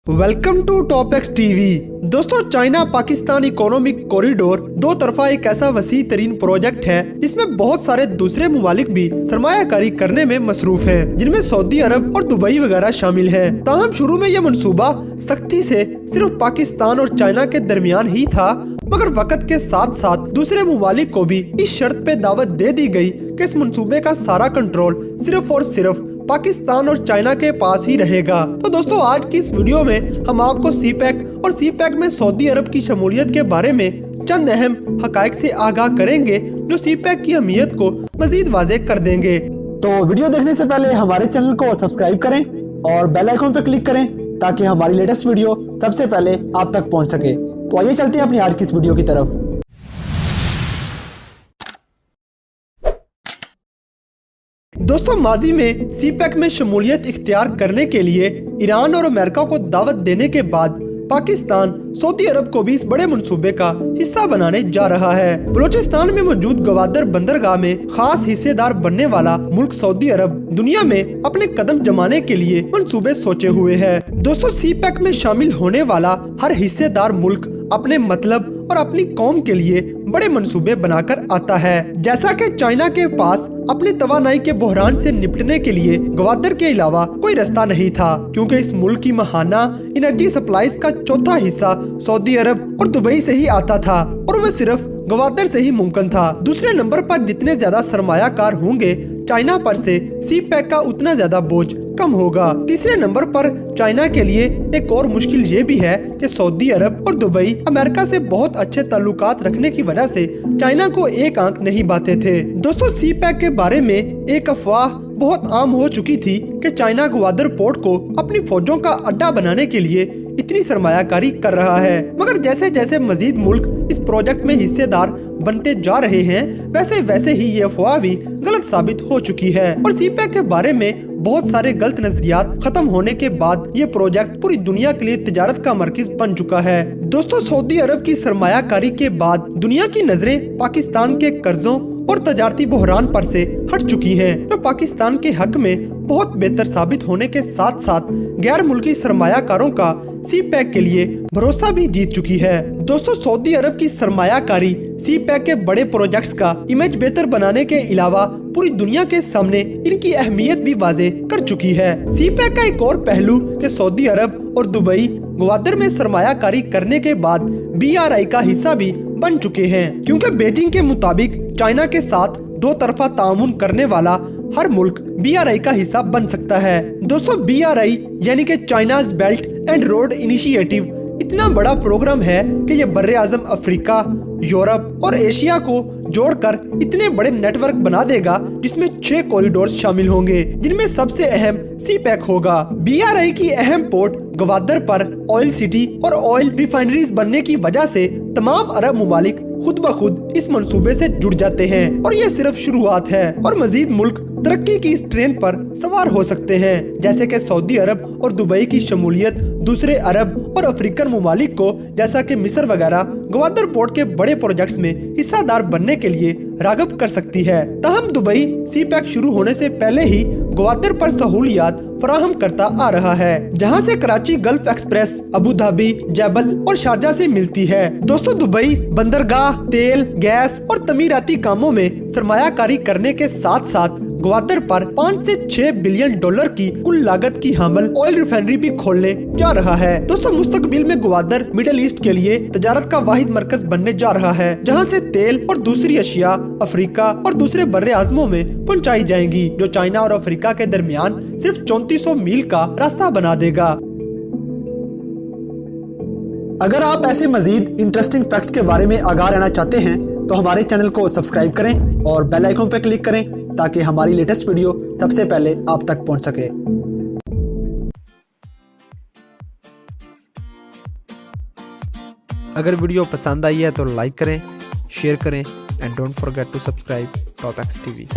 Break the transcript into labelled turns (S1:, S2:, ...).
S1: Welcome to top X TV. दोस्तों, China Pakistan economic corridor दो तरफा एक ऐसा वसी तरीन प्रोजेक्ट है जिसमें बहुत सारे दूसरे मुमालिक भी सरमायाकारी करने में मसरूफ हैं, जिनमें सऊदी अरब और दुबई वगैरह शामिल है। ताहम शुरू में यह मंसूबा सख्ती से सिर्फ पाकिस्तान और चाइना के दरमियान ही था, मगर वक्त के साथ साथ दूसरे मुमालिक को भी इस शर्त पे दावत दे दी गई कि इस मंसूबे का सारा कंट्रोल सिर्फ और सिर्फ पाकिस्तान और चाइना के पास ही रहेगा। तो दोस्तों, आज की इस वीडियो में हम आपको सी पैक और सी पैक में सऊदी अरब की शमूलियत के बारे में चंद अहम हकायक से आगाह करेंगे, जो सी पैक की अहमियत को मजीद वाज़ेह कर देंगे।
S2: तो वीडियो देखने से पहले हमारे चैनल को सब्सक्राइब करें और बेल आइकन पर क्लिक करें ताकि हमारी लेटेस्ट वीडियो सबसे पहले आप तक पहुंच सके। तो आइए चलते हैं अपनी आज की इस वीडियो की तरफ।
S1: दोस्तों, माजी में सी पैक में शमूलियत इख्तियार करने के लिए ईरान और अमेरिका को दावत देने के बाद पाकिस्तान सऊदी अरब को भी इस बड़े मंसूबे का हिस्सा बनाने जा रहा है। बलूचिस्तान में मौजूद गवादर बंदरगाह में खास हिस्सेदार बनने वाला मुल्क सऊदी अरब दुनिया में अपने कदम जमाने के लिए मंसूबे सोचे हुए है। दोस्तों, सी पैक में शामिल होने वाला हर हिस्सेदार मुल्क अपने मतलब और अपनी कौम के लिए बड़े मंसूबे बनाकर आता है। जैसा कि चाइना के पास अपनी तवानाई के बहरान से निपटने के लिए गवादर के अलावा कोई रास्ता नहीं था, क्योंकि इस मुल्क की माहाना एनर्जी सप्लाईज का चौथा हिस्सा सऊदी अरब और दुबई से ही आता था, और वह सिर्फ गवादर से ही मुमकिन था। दूसरे नंबर पर जितने ज्यादा सरमायाकार होंगे, चाइना पर से सी पैक का उतना ज्यादा बोझ कम होगा। तीसरे नंबर पर चाइना के लिए एक और मुश्किल ये भी है कि सऊदी अरब और दुबई अमेरिका से बहुत अच्छे ताल्लुकात रखने की वजह से चाइना को एक आंख नहीं बाते थे। दोस्तों, सी पैक के बारे में एक अफवाह बहुत आम हो चुकी थी कि चाइना ग्वादर पोर्ट को अपनी फौजों का अड्डा बनाने के लिए इतनी सरमायाकारी कर रहा है, मगर जैसे जैसे मजीद मुल्क इस प्रोजेक्ट में हिस्सेदार बनते जा रहे हैं, वैसे वैसे ही ये अफवाह भी गलत साबित हो चुकी है। और सी पैक के बारे में बहुत सारे गलत नजरियात खत्म होने के बाद ये प्रोजेक्ट पूरी दुनिया के लिए तिजारत का मरकज बन चुका है। दोस्तों, सऊदी अरब की सरमायाकारी के बाद दुनिया की नजरें पाकिस्तान के कर्जों और तजारती बहरान पर से हट चुकी हैं, जो पाकिस्तान के हक में बहुत बेहतर साबित होने के साथ साथ गैर मुल्की सरमायाकारों का सी पैक के लिए भरोसा भी जीत चुकी है। दोस्तों, सऊदी अरब की सरमायाकारी सी पैक के बड़े प्रोजेक्ट्स का इमेज बेहतर बनाने के अलावा पूरी दुनिया के सामने इनकी अहमियत भी वाज़ेह कर चुकी है। सी पैक का एक और पहलू कि सऊदी अरब और दुबई ग्वादर में सरमायाकारी करने के बाद BRI का हिस्सा भी बन चुके हैं, क्योंकि बीजिंग के मुताबिक चाइना के साथ दो तरफा ताउन करने वाला हर मुल्क BRI का हिस्सा बन सकता है। दोस्तों, BRI यानी कि China's belt and road initiative इतना बड़ा प्रोग्राम है कि ये बर्रे आजम अफ्रीका, यूरोप और एशिया को जोड़कर इतने बड़े नेटवर्क बना देगा, जिसमें 6 कॉरिडोर शामिल होंगे, जिनमें सबसे अहम सी पैक होगा। BRI की अहम पोर्ट गवादर पर ऑयल सिटी और ऑयल रिफाइनरीज बनने की वजह से तमाम अरब मुमालिक खुद ब खुद इस मंसूबे से जुड़ जाते हैं, और ये सिर्फ शुरुआत है और मजीद मुल्क तरक्की की इस ट्रेन पर सवार हो सकते हैं। जैसे कि सऊदी अरब और दुबई की शमूलियत दूसरे अरब और अफ्रीकन मुमालिक को, जैसा कि मिस्र वगैरह, ग्वादर पोर्ट के बड़े प्रोजेक्ट्स में हिस्सादार बनने के लिए रागब कर सकती है। ताहम दुबई सी पैक शुरू होने से पहले ही ग्वादर पर सहूलियात फराहम करता आ रहा है, जहां से Karachi Gulf Express Abu Dhabi, Jebel और शारजा से मिलती है। दोस्तों, दुबई बंदरगाह, तेल, गैस और तमीराती कामों में सरमायाकारी करने के साथ साथ ग्वादर पर 5 से 6 बिलियन डॉलर की कुल लागत की हामिल ऑयल रिफाइनरी भी खोलने जा रहा है। दोस्तों, मुस्तकबिल में ग्वादर मिडिल ईस्ट के लिए तजारत का वाहिद मरकज बनने जा रहा है, जहां से तेल और दूसरी अशिया अफ्रीका और दूसरे बर्रे आजमों में पहुंचाई जाएंगी, जो चाइना और अफ्रीका के दरमियान सिर्फ 3400 मील का रास्ता बना देगा।
S2: अगर आप ऐसे मजीद इंटरेस्टिंग फैक्ट्स के बारे में आगाह रहना चाहते हैं तो हमारे चैनल को सब्सक्राइब करें और बेल आइकन पर क्लिक करें ताकि हमारी लेटेस्ट वीडियो सबसे पहले आप तक पहुंच सके।
S1: अगर वीडियो पसंद आई है तो लाइक करें, शेयर करें and don't forget to subscribe top X TV.